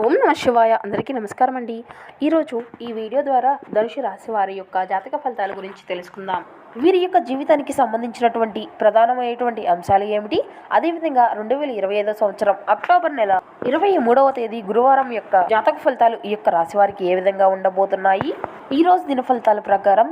ఓం నమ శివాయ. అందరికీ నమస్కారం అండి. ఈరోజు ఈ వీడియో ద్వారా ధనుసు రాశి వారి యొక్క జాతక ఫలితాల గురించి తెలుసుకుందాం. వీరి యొక్క జీవితానికి సంబంధించినటువంటి ప్రధానమైనటువంటి అంశాలు ఏమిటి, అదేవిధంగా 2025 సంవత్సరం అక్టోబర్ నెల 23వ తేదీ గురువారం యొక్క జాతక ఫలితాలు ఈ యొక్క రాశి వారికి ఏ విధంగా ఉండబోతున్నాయి. ఈరోజు దిన ఫలితాల ప్రకారం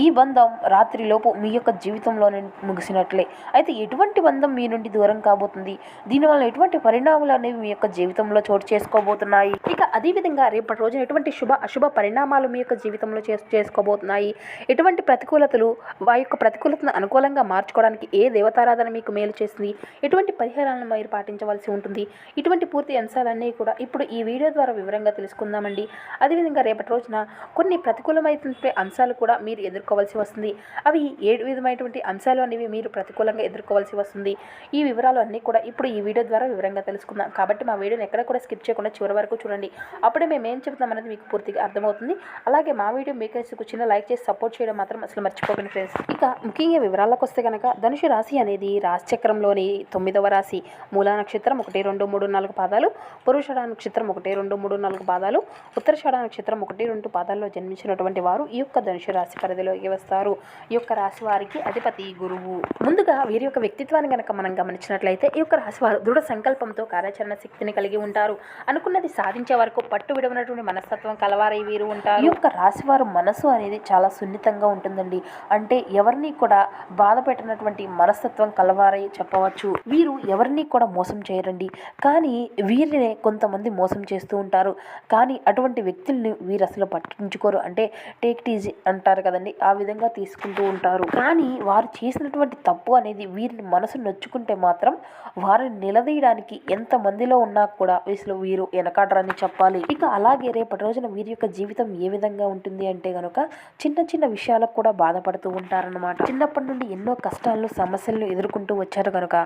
ఈ బంధం రాత్రిలోపు మీ యొక్క జీవితంలోనే ముగిసినట్లే. అయితే ఎటువంటి బంధం మీ నుండి దూరం కాబోతుంది, దీనివల్ల ఎటువంటి పరిణామాలు అనేవి మీ యొక్క జీవితంలో చోటు చేసుకోబోతున్నాయి, ఇక అదేవిధంగా రేపటి రోజున ఎటువంటి శుభ అశుభ పరిణామాలు మీ యొక్క జీవితంలో చేసుకోబోతున్నాయి, ఎటువంటి ప్రతికూలతలు ఆ యొక్క ప్రతికూలతను అనుకూలంగా మార్చుకోవడానికి ఏ దేవతారాధన మీకు మేలు చేస్తుంది, ఎటువంటి పరిహారాలను మీరు పాటించవలసి ఉంటుంది, ఇటువంటి పూర్తి అంశాలన్నీ కూడా ఇప్పుడు ఈ వీడియో ద్వారా వివరంగా తెలుసుకుందామండి. అదేవిధంగా రేపటి రోజున కొన్ని ప్రతికూలమైనటువంటి అంశాలు కూడా మీరు ఎదుర్కోవాల్సి వస్తుంది. అవి ఏ విధమైనటువంటి అంశాలు అనేవి మీరు ప్రతికూలంగా ఎదుర్కోవాల్సి వస్తుంది. ఈ వివరాలు అన్నీ కూడా ఇప్పుడు ఈ వీడియో ద్వారా వివరంగా తెలుసుకుందాం. కాబట్టి మా వీడియోని ఎక్కడ కూడా స్కిప్ చేయకుండా చివరి వరకు చూడండి. అప్పుడే మేము ఏం చెప్తాం అనేది మీకు పూర్తిగా అర్థమవుతుంది. అలాగే మా వీడియో మీకు చిన్న లైక్ చేసి సపోర్ట్ చేయడం మాత్రం అసలు మర్చిపోకండి ఫ్రెండ్స్. ఇక ముఖ్యంగా వివరాలకు వస్తే కనుక ధనుసు రాశి అనేది రాశి చక్రంలోని 9వ రాశి. మూలా నక్షత్రం 1, 2, 3, 4 పాదాలు, పురుషాడ నక్షత్రం 1, 2, 3, 4 పాదాలు, ఉత్తరాషాఢ నక్షత్రం 1, 2 పాదాల్లో జన్మించినటువంటి వారు ఈ యొక్క ధనుసు రాశి పరిధిలో వస్తారు. ఈ యొక్క రాశి వారికి అధిపతి గురువు. ముందుగా వీరి యొక్క వ్యక్తిత్వాన్ని కనుక మనం గమనించినట్లయితే ఈ యొక్క రాశి వారు దృఢ సంకల్పంతో కార్యాచరణ శక్తిని కలిగి ఉంటారు. అనుకున్నది సాధించే వరకు పట్టు విడవనటువంటి మనస్తత్వం కలవారై వీరు ఉంటారు. ఈ యొక్క రాశి వారు మనసు అనేది చాలా సున్నితంగా ఉంటుందండి. అంటే ఎవరిని కూడా బాధ పెట్టినటువంటి మనస్తత్వం కలవారై చెప్పవచ్చు. వీరు ఎవరిని కూడా మోసం చేయరండి, కానీ వీరినే కొంతమంది మోసం చేస్తూ ఉంటారు. కానీ అటువంటి వ్యక్తుల్ని వీరు అసలు పట్టించుకోరు. అంటే టేక్ ఇట్ ఈజీ అంటారు కదండి, ఆ విధంగా తీసుకుంటూ ఉంటారు. కానీ వారు చేసినటువంటి తప్పు అనేది వీరిని మనసు నొచ్చుకుంటే మాత్రం వారిని నిలదీయడానికి ఎంత మందిలో ఉన్నా కూడా అసలు వీరు వెనకాడరని చెప్పాలి. ఇక అలాగే రేపటి రోజున వీరి యొక్క జీవితం ఏ విధంగా ఉంటుంది అంటే గనుక చిన్న చిన్న విషయాలకు కూడా బాధపడుతూ ఉంటారన్నమాట. చిన్నప్పటి నుండి ఎన్నో కష్టాలను సమస్యలను ఎదుర్కొంటూ వచ్చారు కనుక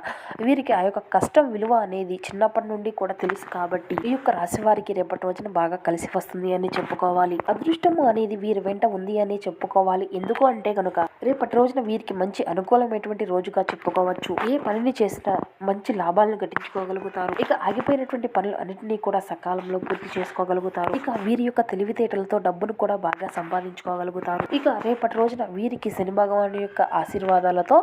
వీరికి ఆ యొక్క కష్టం విలువ అనేది చిన్నప్పటి నుండి కూడా తెలుసు. కాబట్టి ఈ యొక్క రాశి వారికి రేపటి రోజున బాగా కలిసి వస్తుంది అని చెప్పుకోవాలి. అదృష్టము అనేది వీరి వెంట ఉంది అని చెప్పుకోవాలి. ఎందుకు అంటే కనుక రేపటి రోజున వీరికి మంచి అనుకూలమైనటువంటి రోజుగా చెప్పుకోవచ్చు. ఏ పనిని చేసినా మంచి లాభాలను గట్టించుకోగలుగుతారు. ఇక ఆగిపోయినటువంటి పనులు అన్నింటినీ కూడా సకాలంలో పూర్తి చేసుకోగలుగుతారు. ఇక వీరి యొక్క తెలివితేటలతో డబ్బును కూడా బాగా సంపాదించుకోగలుగుతారు. ఇక రేపటి రోజున వీరికి శని భగవాను యొక్క ఆశీర్వాదాలతో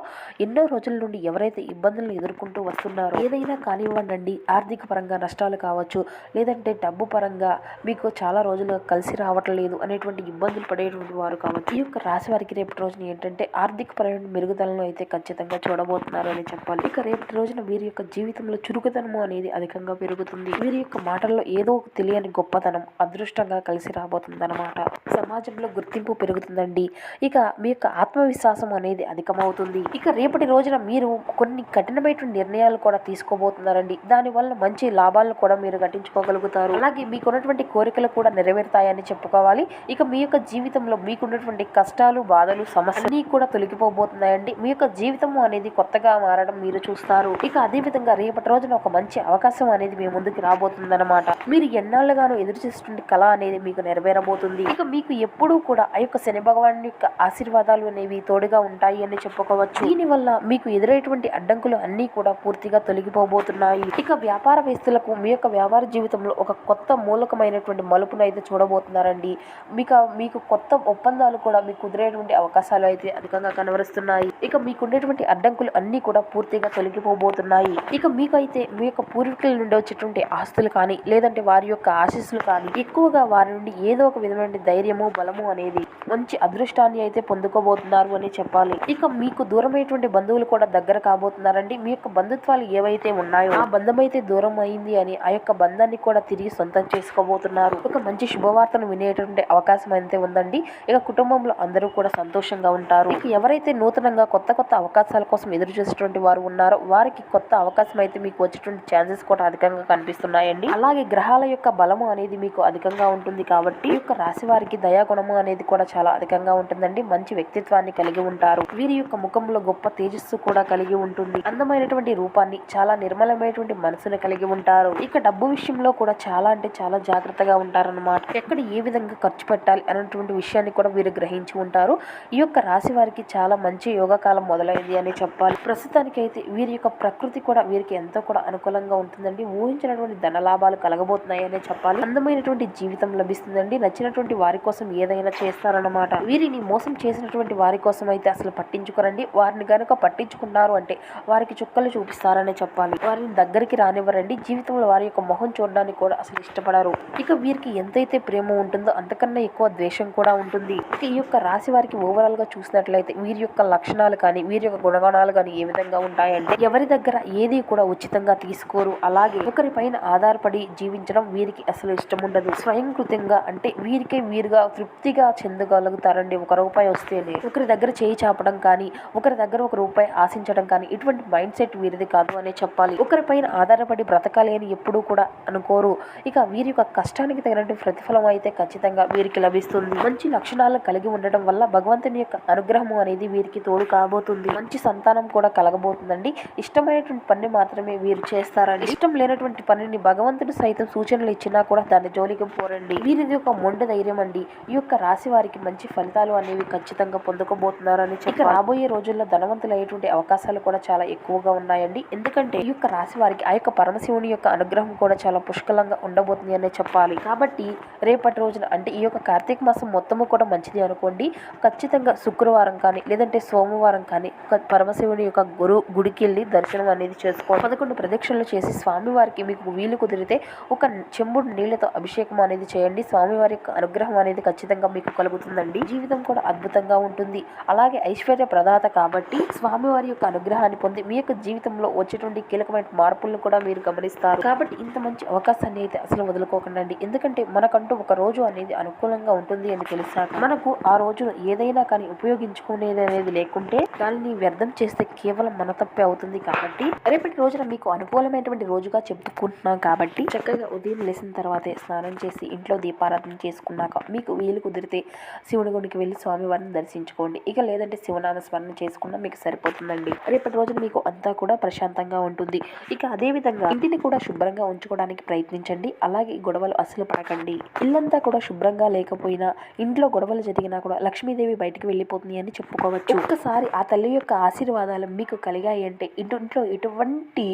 ఎన్నో రోజుల నుండి ఎవరైతే ఇబ్బందులను ఎదుర్కొంటూ వస్తున్నారో, ఏదైనా కానివ్వండి, ఆర్థిక పరంగా నష్టాలు కావచ్చు, లేదంటే డబ్బు పరంగా మీకు చాలా రోజులుగా కలిసి రావట్లేదు అనేటువంటి ఇబ్బందులు పడేటువంటి వారు కావచ్చు, ఈ యొక్క రాశి వారికి రేపటి రోజున ఏంటంటే ఆర్థిక పరమైన మెరుగుదలను అయితే ఖచ్చితంగా చూడబోతున్నారు అని చెప్పాలి. ఇక రేపటి రోజున వీరి యొక్క జీవితంలో చురుకుదనము అనేది అధికంగా పెరుగుతుంది. వీరి యొక్క మాటల్లో ఏదో తెలియని గొప్పతనం అదృష్టంగా కలిసి రాబోతుంది అన్నమాట. సమాజంలో గుర్తింపు పెరుగుతుందండి. ఇక మీ యొక్క ఆత్మవిశ్వాసం అనేది అధికమవుతుంది. ఇక రేపటి రోజున మీరు కొన్ని కఠినమైనటువంటి నిర్ణయాలు కూడా తీసుకోబోతున్నారండి. దానివల్ల మంచి లాభాలను కూడా మీరు గట్టించుకోగలుగుతారు. అలాగే మీకున్నటువంటి కోరికలు కూడా నెరవేరుతాయని చెప్పుకోవాలి. ఇక మీ యొక్క జీవితంలో మీకున్నటువంటి కష్టాలు, బాధలు, సమస్యలు కూడా తొలగిపోబోతున్నాయండి. మీ యొక్క జీవితం అనేది కొత్తగా మారడం మీరు చూస్తారు. ఇక అదే విధంగా రేపటి రోజున ఒక మంచి అవకాశం అనేది మీ ముందుకు రాబోతుందన్నమాట. మీరు ఎన్నాళ్ళుగానో ఎదురు చేసేటువంటి కళ అనేది మీకు నెరవేరబోతుంది. ఇక మీకు ఎప్పుడూ కూడా ఆ యొక్క శని భగవాన్ యొక్క ఆశీర్వాదాలు అనేవి తోడుగా ఉంటాయి అని చెప్పుకోవచ్చు. దీనివల్ల మీకు ఎదురైనటువంటి అడ్డంకులు అన్నీ కూడా పూర్తిగా తొలగిపోబోతున్నాయి. ఇక వ్యాపారవేత్తలకు మీ యొక్క వ్యాపార జీవితంలో ఒక కొత్త మూలకమైనటువంటి మలుపును అయితే చూడబోతున్నారండి. మీకు కొత్త ఒప్పందాలు కూడా మీకు కుదిరేటువంటి అవకాశాలు అయితే అధికంగా కనబరుస్తున్నాయి. ఇక మీకు ఉండేటువంటి అడ్డంకులు అన్నీ కూడా పూర్తిగా తొలగిపోబోతున్నాయి. ఇక మీకైతే మీ యొక్క పూర్వీకుల నుండి వచ్చేటువంటి ఆస్తులు కానీ, లేదంటే వారి యొక్క ఆశీస్సులు కానీ, ఎక్కువగా వారి నుండి ఏదో ఒక విధమైన ధైర్యము, బలము అనేది మంచి అదృష్టాన్ని అయితే పొందుకోబోతున్నారు అని చెప్పాలి. ఇక మీకు దూరమైనటువంటి బంధువులు కూడా దగ్గర కాబోతున్నారండి. మీ యొక్క బంధుత్వాలు ఏవైతే ఉన్నాయో ఆ బంధం అయితే దూరం అయింది అని ఆ యొక్క బంధాన్ని కూడా తిరిగి సొంతం చేసుకోబోతున్నారు. ఒక మంచి శుభవార్తను వినేటువంటి అవకాశం అయితే ఉందండి. ఇక కుటుంబంలో అందరూ కూడా సంతోషంగా ఉంటారు. ఇక ఎవరైతే నూతనంగా కొత్త అవకాశాల కోసం ఎదురు చూసేటువంటి వారు ఉన్నారో వారికి కొత్త అవకాశం అయితే మీకు వచ్చేటువంటి ఛాన్సెస్ కూడా అధికంగా కనిపిస్తున్నాయండి. అలాగే గ్రహాల యొక్క బలము అనేది మీకు అధికంగా ఉంటుంది. కాబట్టి ఈ యొక్క రాశి వారికి దయాగుణము అనేది కూడా చాలా అధికంగా ఉంటుందండి. మంచి వ్యక్తిత్వాన్ని కలిగి ఉంటారు. వీరి యొక్క ముఖంలో గొప్ప తేజస్సు కూడా కలిగి ఉంటుంది. అందమైనటువంటి రూపాన్ని, చాలా నిర్మలమైనటువంటి మనసును కలిగి ఉంటారు. ఇక డబ్బు విషయంలో కూడా చాలా అంటే చాలా జాగ్రత్తగా ఉంటారన్నమాట. ఎక్కడ ఏ విధంగా ఖర్చు పెట్టాలి అనేటువంటి విషయాన్ని కూడా వీరు గ్రహించి ఉంటారు. ఈ యొక్క రాశి వారికి చాలా మంచి యోగకాలం మొదలైంది అని చెప్పాలి. ప్రస్తుతానికైతే వీరి యొక్క ప్రకృతి కూడా వీరికి ఎంతో కూడా అనుకూలంగా ఉంటుందండి. ఊహించినటువంటి ధన లాభాలు కలగబోతున్నాయి అనే చెప్పాలి. అందమైనటువంటి జీవితం లభిస్తుందండి. నచ్చినటువంటి వారి కోసం ఏదైనా చేస్తారన్నమాట. వీరిని మోసం చేసినటువంటి వారి కోసం అయితే అసలు పట్టించుకోరండి. వారిని కనుక పట్టించుకున్నారు అంటే వారికి చుక్కలు చూపిస్తారనే చెప్పాలి. వారిని దగ్గరికి రానివ్వరండి. జీవితంలో వారి యొక్క మొహం చూడడానికి కూడా అసలు ఇష్టపడరు. ఇక వీరికి ఎంతైతే ప్రేమ ఉంటుందో అంతకన్నా ఎక్కువ ద్వేషం కూడా ఉంటుంది. ఇక ఈ యొక్క రాశి వారికి ఓవరాల్ గా చూసినట్లయితే వీరి యొక్క లక్షణాలు కానీ వీరి యొక్క గుణగణాలు కానీ ఏ విధంగా ఉంటాయంటే ఎవరి దగ్గర ఏది కూడా ఉచితంగా తీసుకోరు. అలాగే ఒకరిపైన ఆధారపడి జీవించడం వీరికి అసలు ఇష్టం ఉండదు. స్వయంకృతంగా అంటే వీరికే వీరుగా తృప్తిగా చెందగలుగుతారండి. ఒక రూపాయి వస్తేనే ఒకరి దగ్గర చేయి చాపడం కానీ ఒకరి దగ్గర ఒక రూపాయి ఆశించడం కానీ ఇటువంటి మైండ్ సెట్ వీరిది కాదు అనే చెప్పాలి. ఒకరిపైన ఆధారపడి బ్రతకాలి అని ఎప్పుడూ కూడా అనుకోరు. ఇక వీరి యొక్క కష్టానికి తగినట్టు ప్రతిఫలం అయితే ఖచ్చితంగా వీరికి లభిస్తుంది. మంచి లక్షణాలు కలిగి ఉండడం వల్ల భగవంతుని యొక్క అనుగ్రహం అనేది వీరికి తోడు కాబోతుంది. మంచి సంతానం కూడా కలగబోతుందండి. ఇష్టమైనటువంటి పని మాత్రమే వీరు చేస్తారండి. ఇష్టం లేనటువంటి పనిని భగవంతుడు సైతం సూచనలు ఇచ్చినా కూడా దాని జోలికి పోరండి. వీరిది ఒక మొండి ధైర్యం అండి. ఈ యొక్క రాశి వారికి మంచి ఫలితాలు అనేవి ఖచ్చితంగా పొందుకోబోతున్నారని చెప్పి రాబోయే రోజుల్లో ధనవంతులయ్యేటువంటి అవకాశాలు కూడా చాలా ఎక్కువగా ఉన్నాయండి. ఎందుకంటే ఈ యొక్క రాశి వారికి ఆ యొక్క పరమశివుని యొక్క అనుగ్రహం కూడా చాలా పుష్కలంగా ఉండబోతుంది అనే చెప్పాలి. కాబట్టి రేపటి రోజున అంటే ఈ యొక్క కార్తీక మాసం మొత్తము కూడా మంచిది అనుకోండి. ఖచ్చితంగా శుక్రవారం కానీ లేదంటే సోమవారం కానీ పరమశివుని యొక్క గుడికి వెళ్ళి దర్శనం అనేది చేసుకోండి. 11 ప్రదక్షిణలు చేసి స్వామివారికి మీకు వీలు కుదిరితే ఒక చెంబుడు నీళ్లతో అభిషేకం అనేది చేయండి. స్వామివారి యొక్క అనుగ్రహం అనేది ఖచ్చితంగా మీకు కలుగుతుందండి. జీవితం కూడా అద్భుతంగా ఉంటుంది. అలాగే ఐశ్వర్య ప్రదాత కాబట్టి స్వామివారి యొక్క అనుగ్రహాన్ని పొంది మీ యొక్క జీవితంలో వచ్చేటువంటి కీలకమైన మార్పులను కూడా మీరు గమనిస్తారు. కాబట్టి ఇంత మంచి అవకాశాన్ని అయితే అసలు వదులుకోకండి. ఎందుకంటే మనకంటూ ఒక రోజు అనేది అనుకూలంగా ఉంటుంది అని తెలిసాక మనకు ఆ రోజు ఏదైనా కానీ ఉపయోగించుకునేది అనేది లేకుంటే దానిని వ్యర్థం చేస్తే కేవలం మన తప్పే అవుతుంది. కాబట్టి రేపటి రోజున మీకు అనుకూలమైనటువంటి రోజుగా చెప్పుకుంటున్నాం. కాబట్టి చక్కగా ఉదయం లేచిన తర్వాతే స్నానం చేసి ఇంట్లో దీపారాధన చేసుకున్నాక మీకు వీలు కుదిరితే శివుని గుడికి వెళ్ళి స్వామివారిని దర్శించుకోండి. ఇక లేదంటే శివనామ స్మరణ చేసుకున్నా మీకు సరిపోతుందండి. రేపటి రోజున మీకు అంతా కూడా ప్రశాంతంగా ఉంటుంది. ఇక అదే విధంగా ఇంటిని కూడా శుభ్రంగా ఉంచుకోవడానికి ప్రయత్నించండి. అలాగే గొడవలు అసలు పడకండి. ఇల్లంతా కూడా శుభ్రంగా లేకపోయినా ఇంట్లో గొడవలు జరిగినా కూడా లక్ష్మీదేవి బయటికి వెళ్ళిపోతుంది అని చెప్పుకోవచ్చు. ఒక్కసారి ఆ తల్లి యొక్క ఆశీర్వాదాలు మీకు కలిగాయి అంటే ఇంట్లో ఎటువంటి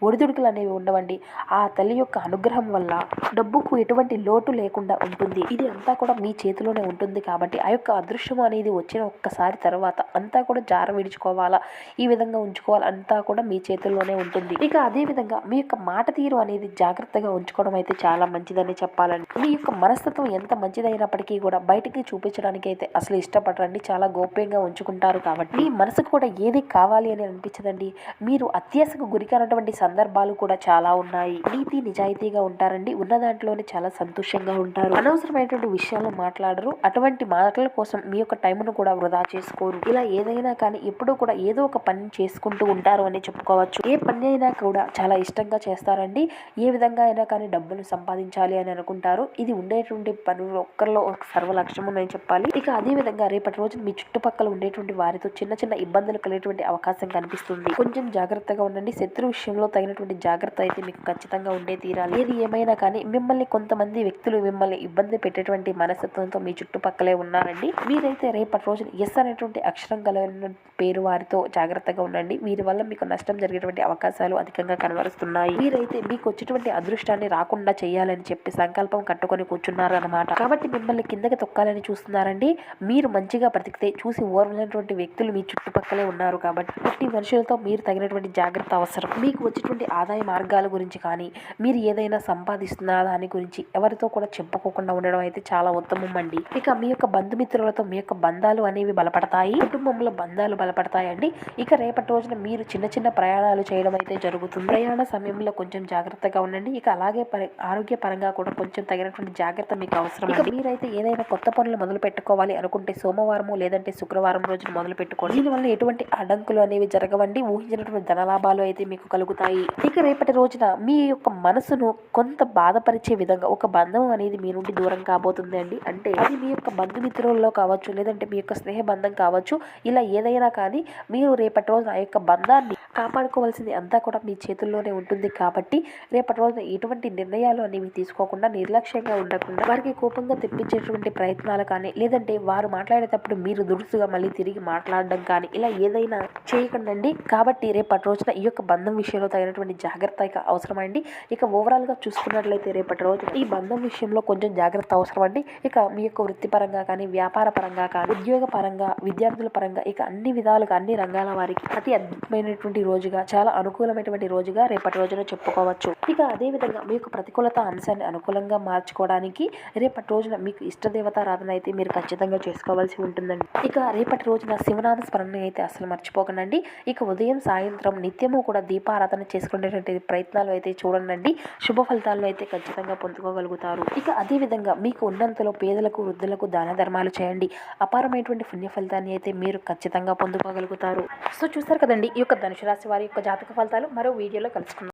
ఒడిదుడుకులు అనేవి ఉండవండి. ఆ తల్లి యొక్క అనుగ్రహం వల్ల డబ్బుకు ఎటువంటి లోటు లేకుండా ఉంటుంది. ఇది అంతా కూడా మీ చేతిలోనే ఉంటుంది. కాబట్టి ఆ యొక్క అదృశ్యం అనేది వచ్చిన ఒక్కసారి తర్వాత అంతా కూడా జార విడుచుకోవాలా, ఈ విధంగా ఉంచుకోవాలి, అంతా కూడా మీ చేతుల్లోనే ఉంటుంది. ఇక అదే విధంగా మీ యొక్క మాట తీరు అనేది జాగ్రత్తగా ఉంచుకోవడం అయితే చాలా మంచిదని చెప్పాలండి. మీ యొక్క మనస్తత్వం ఎంత మంచిదైనప్పటికీ కూడా బయటికి చూపించడానికి అయితే అసలు ఇష్టపడరండి. చాలా గోప్యంగా ఉంచుకుంటారు. కాబట్టి మీ మనసుకు కూడా ఏది కావాలి అని అనిపించదండి. మీరు అత్యాశకు గురికానటువంటి సందర్భాలు కూడా చాలా ఉన్నాయి. నీతి నిజాయితీగా ఉంటారండి. ఉన్న దాంట్లోనే చాలా సంతోషంగా ఉంటారు. అనవసరమైనటువంటి విషయాలు మాట్లాడరు. అటువంటి మాటల కోసం మీ యొక్క టైంను కూడా వృధా చేసుకోరు. ఇలా ఏదైనా కానీ ఎప్పుడూ కూడా ఏదో ఒక పని చేసుకుంటూ ఉంటారు అని చెప్పుకోవచ్చు. ఏ పని అయినా కూడా చాలా ఇష్టంగా చేస్తారండి. ఏ విధంగా అయినా కానీ డబ్బును సంపాదించాలి అని అనుకుంటారు. ఇది ఉండేటువంటి పనులు ఒక్కరిలో ఒక సర్వలక్ష్యం అని చెప్పాలి. ఇక అదే విధంగా రేపటి రోజు మీ చుట్టుపక్కల ఉండేటువంటి వారితో చిన్న చిన్న ఇబ్బందులు కలిగేటువంటి అవకాశం కనిపిస్తుంది. కొంచెం జాగ్రత్తగా ఉండండి. శత్రు విషయంలో తగినటువంటి జాగ్రత్త అయితే మీకు ఖచ్చితంగా ఉండే తీరాలి. ఏది ఏమైనా కానీ మిమ్మల్ని కొంతమంది వ్యక్తులు మిమ్మల్ని ఇబ్బంది పెట్టేటువంటి మనస్తత్వంతో మీ చుట్టుపక్కలే ఉన్నారండి. మీరైతే రేపటి రోజున ఎస్ అనేటువంటి అక్షరం కలిగిన పేరు వారితో జాగ్రత్తగా ఉండండి. వీరి వల్ల మీకు నష్టం జరిగేటువంటి అవకాశాలు అధికంగా కనబరుస్తున్నాయి. మీరైతే మీకు వచ్చేటువంటి అదృష్టాన్ని రాకుండా చేయాలని చెప్పి సంకల్పం కట్టుకొని కూర్చున్నారు అన్నమాట. కాబట్టి మిమ్మల్ని కిందకి తొక్కాలని చూస్తున్నారండి. మీరు మంచిగా బ్రతికితే చూసి ఓర్వలేనటువంటి వ్యక్తులు మీ చుట్టుపక్కలే ఉన్నారు. కాబట్టి ప్రతి మనుషులతో మీరు తగినటువంటి జాగ్రత్త అవసరం. మీకు వచ్చేటువంటి ఆదాయ మార్గాల గురించి కానీ మీరు ఏదైనా సంపాదిస్తున్న దాని గురించి ఎవరితో కూడా చెప్పుకోకుండా ఉండడం అయితే చాలా ఉత్తమం అండి. ఇక మీ యొక్క బంధుమిత్రులతో మీ యొక్క బంధాలు అనేవి బలపడతాయి. కుటుంబంలో బంధాలు బలపడతాయండి. ఇక రేపటి రోజున మీరు చిన్న చిన్న ప్రయాణాలు చేయడం అయితే జరుగుతుంది. ప్రయాణ సమయంలో కొంచెం జాగ్రత్తగా ఉండండి. ఇక అలాగే ఆరోగ్య పరంగా కూడా కొంచెం తగినటువంటి జాగ్రత్త మీకు అవసరం. ఇక మీరైతే ఏదైనా కొత్త పనులు మొదలు పెట్టుకోవాలి అనుకుంటే సోమవారము లేదంటే శుక్రవారం రోజున మొదలు పెట్టుకోండి. దీనివల్ల ఎటువంటి అడ్డంకులు అనేవి జరగవండి. ఊహించినటువంటి ధనలాభాలు అయితే మీకు కలుగుతాయి. ఇక రేపటి రోజున మీ యొక్క మనసును కొంత బాధపరిచే విధంగా ఒక బంధం అనేది మీ నుండి దూరం కాబోతుంది అండి. అంటే అది మీ యొక్క బంధుమిత్రుల్లో కావచ్చు లేదంటే మీ యొక్క స్నేహ బంధం కావచ్చు. ఇలా ఏదైనా కానీ మీరు రేపటి రోజున ఆ యొక్క బంధాన్ని కాపాడుకోవాల్సింది అంతా కూడా మీ చేతుల్లోనే ఉంటుంది. కాబట్టి రేపటి రోజున ఎటువంటి నిర్ణయాలు అనేవి తీసుకోకుండా నిర్లక్ష్యంగా ఉండకుండా వారికి కోపంగా తెప్పించేటువంటి ప్రయత్నాలు కానీ లేదంటే వారు మాట్లాడేటప్పుడు మీరు దురుసుగా మళ్ళీ తిరిగి మాట్లాడడం కానీ ఇలా ఏదైనా చేయకండి. కాబట్టి రేపటి రోజున ఈ యొక్క బంధం విషయంలో తగినటువంటి జాగ్రత్త ఇక అవసరమండి. ఇక ఓవరాల్గా చూసుకున్నట్లయితే రేపటి రోజు ఈ బంధం విషయంలో కొంచెం జాగ్రత్త అవసరం అండి. ఇక మీ యొక్క వృత్తిపరంగా కానీ, వ్యాపార పరంగా కానీ, ఉద్యోగ పరంగా, విద్యార్థుల పరంగా ఇక అన్ని విధాలుగా అన్ని రంగాల వారికి అతి అద్భుతమైనటువంటి రోజుగా, చాలా అనుకూలమైనటువంటి రోజుగా రేపటి రోజున చెప్పుకోవచ్చు. ఇక అదేవిధంగా మీ యొక్క ప్రతికూలత అంశాన్ని అనుకూలంగా మార్చుకోవడానికి రేపటి రోజున మీకు ఇష్టదేవతారాధన అయితే మీరు ఖచ్చితంగా చేసుకోవాల్సి ఉంటుందండి. ఇక రేపటి రోజున శివనామ స్మరణ అయితే అసలు మర్చిపోకండి. ఇక ఉదయం సాయంత్రం నిత్యము కూడా దీపారాధన చేసుకునేటువంటి ప్రయత్నాలు అయితే చూడండి. శుభ ఫలితాలను అయితే ఖచ్చితంగా పొందుకోగలుగుతారు. ఇక అదేవిధంగా మీకు ఉన్నంతలో పేదలకు, వృద్ధులకు దాన ధర్మాలు చేయండి. అపారమైనటువంటి పుణ్య ఫలితాన్ని అయితే మీరు ఖచ్చితంగా పొందుకోగలుగుతారు. సో చూస్తారు కదండి, ఈ యొక్క ధనుసు రాశి వారి యొక్క జాతక ఫలితాలు మరో వీడియోలో కలుసుకుందాం.